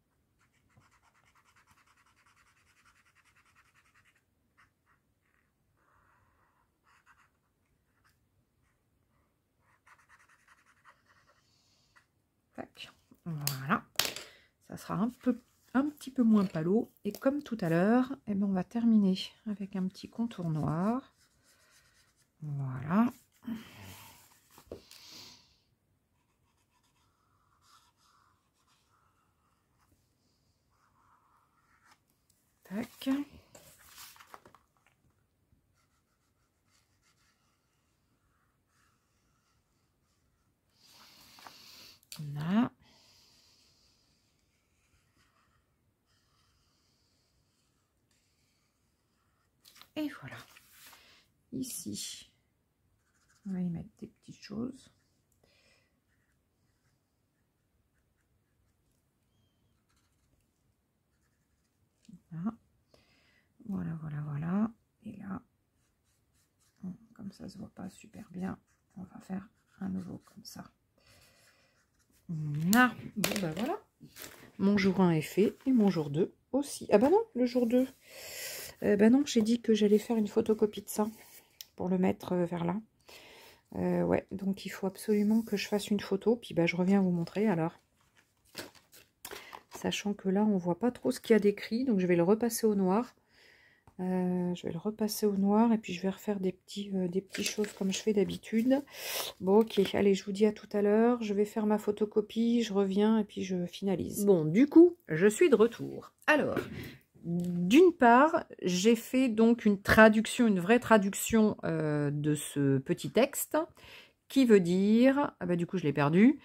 Tac. Voilà. Ça sera un petit peu moins palo. Et comme tout à l'heure, on va terminer avec un petit contour noir. Voilà. Tac. Là. Et voilà. Ici, on va y mettre des petites choses. Là. Voilà, voilà, voilà. Et là, comme ça se voit pas super bien, on va faire un nouveau comme ça. Là. Bon, voilà. Mon jour 1 est fait et mon jour 2 aussi. Ah bah non, le jour 2. Non, j'ai dit que j'allais faire une photocopie de ça. pour le mettre vers là. Ouais, donc il faut absolument que je fasse une photo, puis bah, je reviens vous montrer alors. Sachant que là, on voit pas trop ce qu'il y a d'écrit, donc je vais le repasser au noir. Et puis je vais refaire des petites choses comme je fais d'habitude. Bon, ok, allez, je vous dis à tout à l'heure. Je vais faire ma photocopie, je reviens et puis je finalise. Bon, du coup, je suis de retour. Alors, d'une part, j'ai fait donc une vraie traduction de ce petit texte qui veut dire, ah bah du coup je l'ai perdu,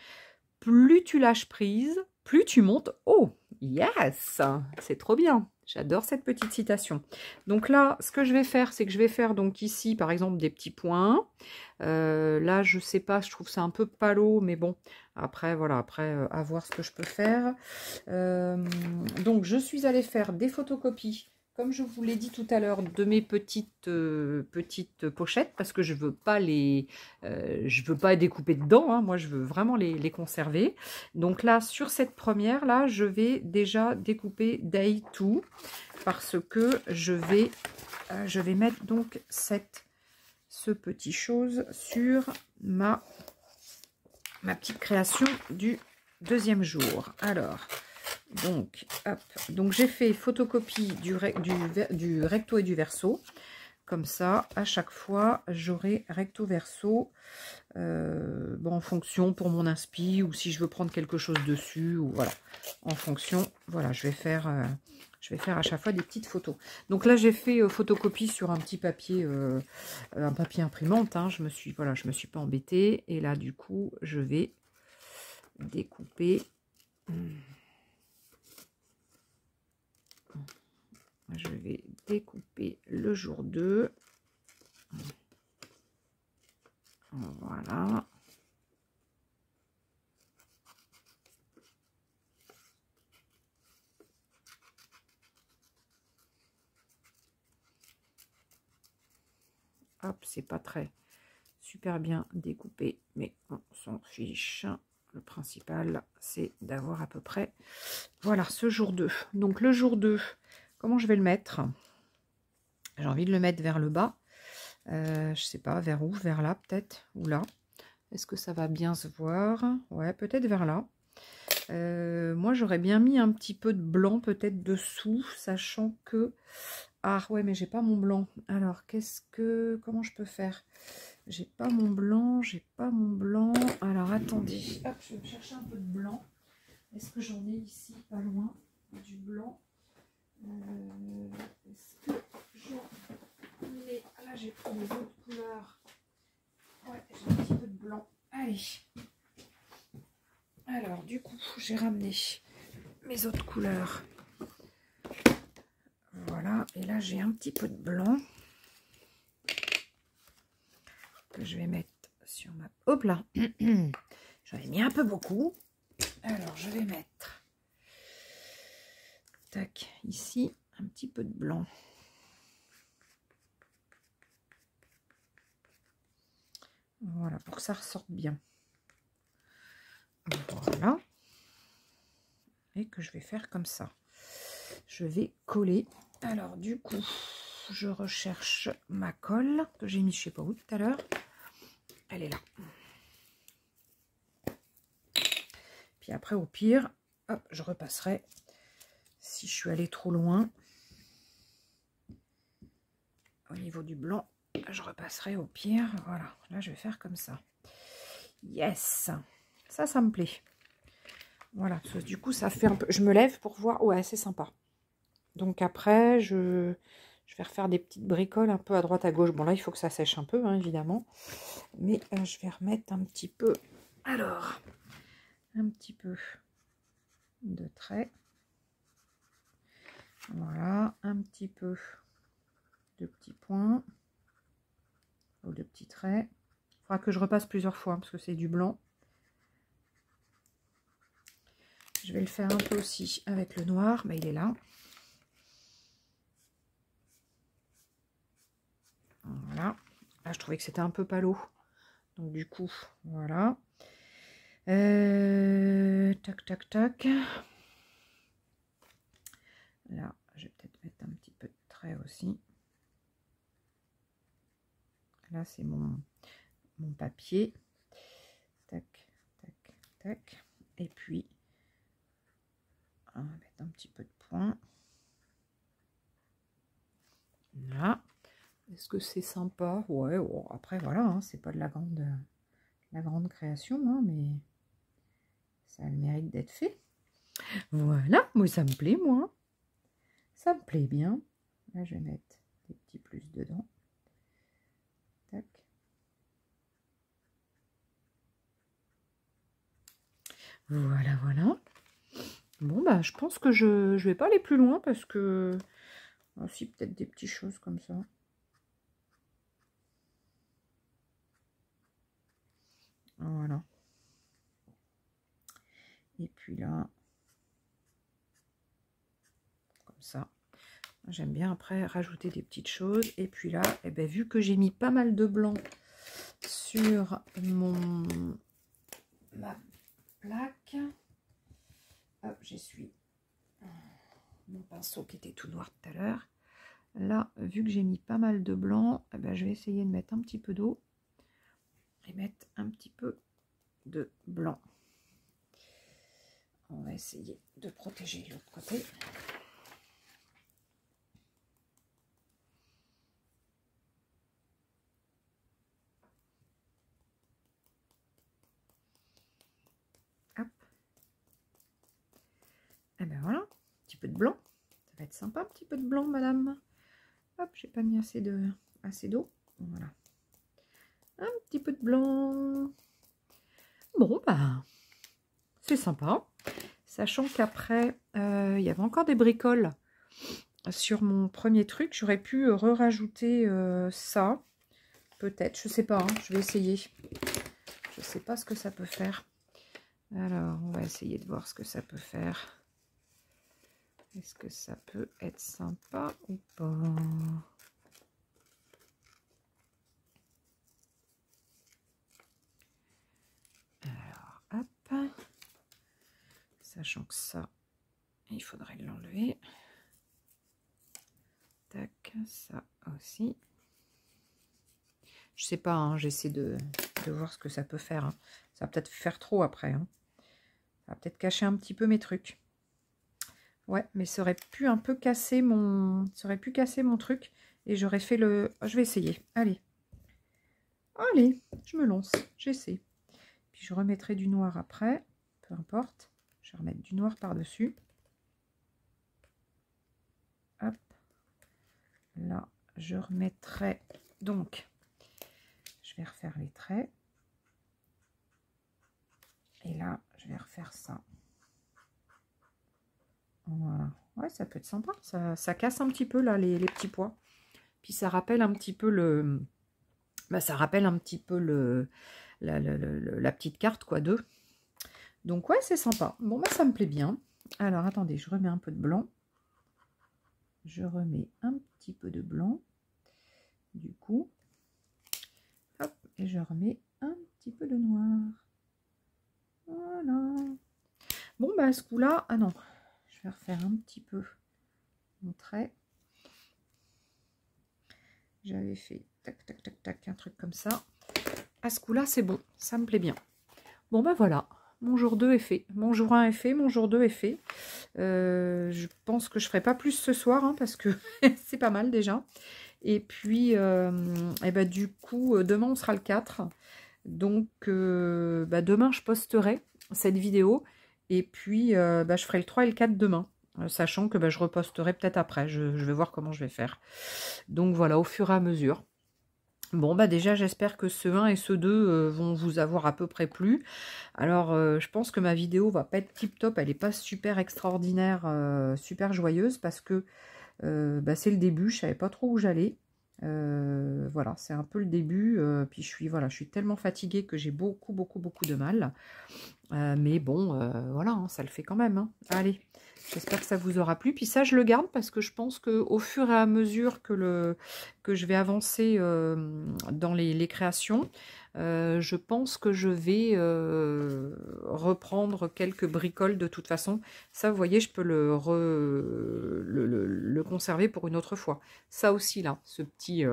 plus tu lâches prise, plus tu montes haut. Yes, c'est trop bien. J'adore cette petite citation. Donc là, ce que je vais faire, c'est que je vais faire donc ici, par exemple, des petits points. Là, je sais pas, je trouve ça un peu palo, mais bon, après, voilà, à voir ce que je peux faire. Donc, je suis allée faire des photocopies, comme je vous l'ai dit tout à l'heure, de mes petites pochettes, parce que je veux pas découper dedans, hein, moi je veux vraiment les conserver. Donc là, sur cette première, là, je vais déjà découper Day 2, parce que je vais mettre donc ce petit chose sur ma petite création du deuxième jour. Alors, donc, hop, donc j'ai fait photocopie du recto et du verso. Comme ça, à chaque fois, j'aurai recto verso, bon, en fonction pour mon inspi, ou si je veux prendre quelque chose dessus, ou voilà, en fonction, voilà, je vais faire à chaque fois des petites photos. Donc là, j'ai fait photocopie sur un petit papier, un papier imprimante, hein, je me suis pas embêtée, et là, du coup, je vais découper. Je vais découper le jour 2. Voilà. Hop, c'est pas très super bien découpé, mais on s'en fiche. Le principal, c'est d'avoir à peu près, voilà, ce jour 2. Donc le jour 2, comment je vais le mettre? J'ai envie de le mettre vers le bas. Je sais pas, vers où? Vers là peut-être? Ou là? Est-ce que ça va bien se voir? Ouais, peut-être vers là. Moi, j'aurais bien mis un petit peu de blanc peut-être dessous, sachant que... Ah ouais, mais j'ai pas mon blanc. Alors, comment je peux faire? J'ai pas mon blanc, Alors, attendez. Hop, je vais me chercher un peu de blanc. Est-ce que j'en ai ici, pas loin, du blanc? Est-ce que j'en ai... Ah, là, j'ai pris les autres couleurs. Ouais, j'ai un petit peu de blanc. Allez. Alors, du coup, j'ai ramené mes autres couleurs. Voilà, et là, j'ai un petit peu de blanc que je vais mettre sur ma... Hop là. J'en ai mis un peu beaucoup. Alors, je vais mettre... Tac, ici, un petit peu de blanc. Voilà, pour que ça ressorte bien. Voilà. Et que je vais faire comme ça. Je vais coller. Alors, du coup, je recherche ma colle que j'ai mis je sais pas où tout à l'heure. Elle est là. Puis après, au pire, hop, je repasserai. Si je suis allée trop loin, au niveau du blanc, je repasserai au pire. Voilà, là, je vais faire comme ça. Yes! Ça me plaît. Voilà, parce que du coup, ça fait un peu... Je me lève pour voir... Ouais, c'est sympa. Donc après, je vais refaire des petites bricoles un peu à droite, à gauche. Bon, là, il faut que ça sèche un peu, hein, évidemment. Mais je vais remettre un petit peu... Alors, un petit peu de traits. Voilà, un petit peu de petits points. Ou de petits traits. Il faudra que je repasse plusieurs fois, hein, parce que c'est du blanc. Je vais le faire un peu aussi avec le noir. Mais il est là. Voilà. Là, je trouvais que c'était un peu palo. Donc, du coup, voilà. Tac, tac, tac. Là, je vais peut-être mettre un petit peu de trait aussi. là c'est mon papier. Tac, tac, tac. Et puis, on va mettre un petit peu de point. Là. Est-ce que c'est sympa? Ouais, bon, après voilà, hein, c'est pas de la grande création, hein, mais ça a le mérite d'être fait. Voilà, moi ça me plaît, moi. Ça me plaît bien. Là, je vais mettre des petits plus dedans. Tac. Voilà, voilà. Bon, bah, je pense que je vais pas aller plus loin parce que... aussi peut-être des petites choses comme ça. Voilà. Et puis là, comme ça. J'aime bien après rajouter des petites choses. Et puis là, eh ben, vu que j'ai mis pas mal de blanc sur ma plaque, hop, j'essuie mon pinceau qui était tout noir tout à l'heure. Là, vu que j'ai mis pas mal de blanc, eh ben, je vais essayer de mettre un petit peu d'eau et mettre un petit peu de blanc. On va essayer de protéger l'autre côté. Hop. Et ben voilà, un petit peu de blanc. Ça va être sympa, un petit peu de blanc, madame. Hop, j'ai pas mis assez d'eau. Voilà. Un petit peu de blanc. Bon, bah, c'est sympa. Sachant qu'après, il y avait encore des bricoles sur mon premier truc. J'aurais pu rajouter ça. Peut-être, je sais pas. Hein, je vais essayer. Je sais pas ce que ça peut faire. Alors, on va essayer de voir ce que ça peut faire. Est-ce que ça peut être sympa ou pas? Alors, hop. Sachant que ça, il faudrait l'enlever. Tac, ça aussi. Je sais pas, hein, j'essaie de voir ce que ça peut faire. Hein. Ça va peut-être faire trop après. Hein. Ça va peut-être cacher un petit peu mes trucs. Ouais, mais ça aurait pu un peu casser mon... Ça aurait pu casser mon truc. Et j'aurais fait le... Je vais essayer. Allez. Allez, je me lance. J'essaie. Puis je remettrai du noir après. Peu importe. Je vais remettre du noir par-dessus. Hop. Là, je remettrai... Donc, je vais refaire les traits. Et là, je vais refaire ça. Voilà. Ouais, ça peut être sympa. Ça casse un petit peu là les petits pois. Puis ça rappelle un petit peu le... Bah, ça rappelle un petit peu la petite carte quoi, 2. Donc ouais, c'est sympa. Bon, bah ça me plaît bien. Alors, attendez, je remets un peu de blanc. Je remets un petit peu de blanc. Du coup. Hop, et je remets un petit peu de noir. Voilà. Bon, bah à ce coup-là... Ah non, je vais refaire un petit peu mon trait. J'avais fait tac, tac, tac, tac, un truc comme ça. À ce coup-là, c'est bon. Ça me plaît bien. Bon, ben voilà. Mon jour 2 est fait. Mon jour 1 est fait. Mon jour 2 est fait. Je pense que je ne ferai pas plus ce soir, hein, parce que c'est pas mal déjà. Et puis, et ben, du coup, demain, on sera le 4. Donc, demain, je posterai cette vidéo. Et puis, je ferai le 3 et le 4 demain. Sachant que je reposterai peut-être après. Je vais voir comment je vais faire. Donc, voilà, au fur et à mesure. Bon, déjà, j'espère que ce 1 et ce 2 vont vous avoir à peu près plu. Alors, je pense que ma vidéo va pas être tip-top. Elle n'est pas super extraordinaire, super joyeuse, parce que c'est le début. Je savais pas trop où j'allais. Voilà, c'est un peu le début. Puis, je suis tellement fatiguée que j'ai beaucoup de mal. Mais bon, voilà, hein, ça le fait quand même. Hein. Allez, j'espère que ça vous aura plu. Puis ça, je le garde parce que je pense qu'au fur et à mesure que je vais avancer dans les créations, je pense que je vais reprendre quelques bricoles de toute façon. Ça, vous voyez, je peux le conserver pour une autre fois. Ça aussi, là, ce petit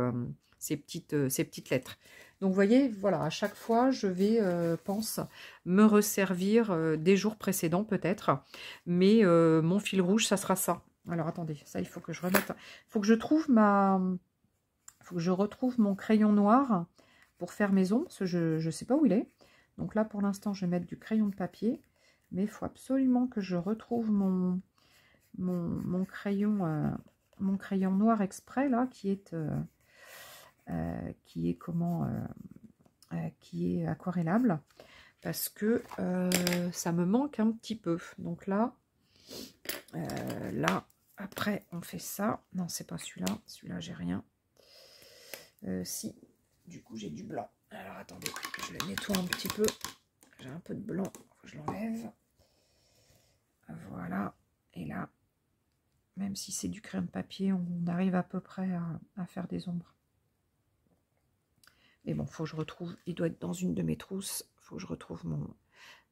ces petites lettres. Donc, vous voyez, voilà, à chaque fois, je vais, pense, me resservir des jours précédents, peut-être. Mais mon fil rouge, ça sera ça. Alors, attendez, ça, il faut que je remette... Il faut que je trouve faut que je retrouve mon crayon noir pour faire mes ombres, parce que je ne sais pas où il est. Donc là, pour l'instant, je vais mettre du crayon de papier. Mais il faut absolument que je retrouve mon crayon noir exprès, là, qui est aquarellable, parce que ça me manque un petit peu. Donc là, après, on fait ça. Non, c'est pas celui-là. Celui-là, j'ai rien. Si, du coup, j'ai du blanc. Alors, attendez, je le nettoie un petit peu. J'ai un peu de blanc, je l'enlève. Voilà. Et là, même si c'est du crayon de papier, on arrive à peu près à faire des ombres. Mais bon, faut que je retrouve, il doit être dans une de mes trousses. Faut que je retrouve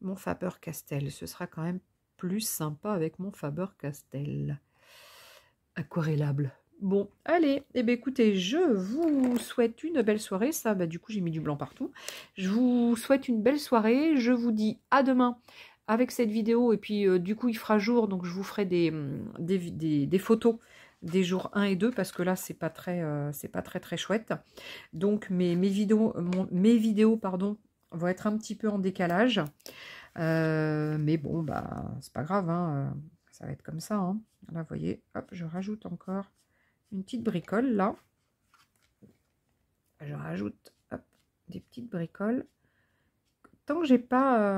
mon Faber-Castell. Ce sera quand même plus sympa avec mon Faber-Castell. Aquarellable. Bon, allez, eh bien, écoutez, je vous souhaite une belle soirée. Ça, bah, du coup, j'ai mis du blanc partout. Je vous souhaite une belle soirée. Je vous dis à demain avec cette vidéo. Et puis, du coup, il fera jour. Donc, je vous ferai des photos des jours 1 et 2. Parce que là, c'est pas très chouette. Donc, mes vidéos, pardon, vont être un petit peu en décalage. Mais bon, bah, c'est pas grave. Hein, ça va être comme ça. Hein. Là, vous voyez, hop, je rajoute encore une petite bricole là. Je rajoute hop, des petites bricoles. Tant que j'ai pas...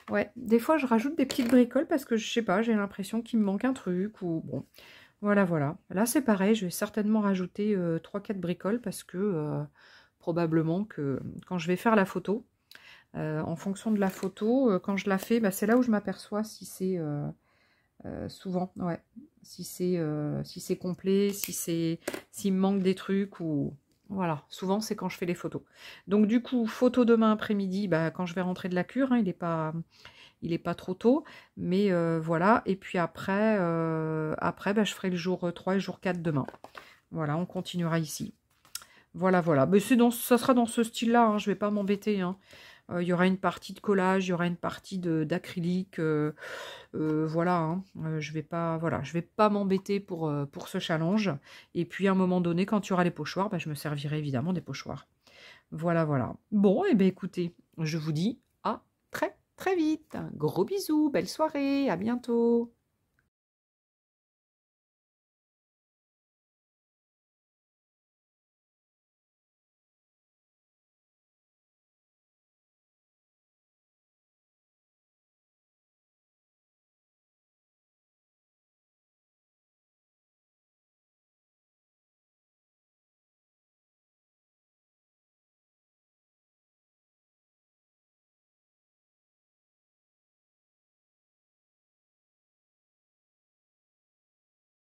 Ouais, des fois je rajoute des petites bricoles parce que je sais pas, j'ai l'impression qu'il me manque un truc ou bon. Voilà, voilà. Là c'est pareil, je vais certainement rajouter 3-4 bricoles parce que probablement que quand je vais faire la photo, en fonction de la photo, quand je la fais, bah, c'est là où je m'aperçois si c'est... souvent, ouais. Si c'est complet, s'il me manque des trucs ou voilà. Souvent c'est quand je fais les photos. Donc du coup, photo demain après-midi, bah, quand je vais rentrer de la cure, hein, il est pas trop tôt, mais voilà. Et puis après, bah, je ferai le jour 3 et le jour 4 demain. Voilà, on continuera ici. Voilà, voilà. Mais ça sera dans ce style-là, hein, je vais pas m'embêter. Hein. Il y aura une partie de collage, il y aura une partie d'acrylique. Voilà, hein. Je vais pas m'embêter pour ce challenge. Et puis à un moment donné, quand il y aura les pochoirs, bah, je me servirai évidemment des pochoirs. Voilà, voilà. Bon, et bien écoutez, je vous dis à très très vite. Gros bisous, belle soirée, à bientôt.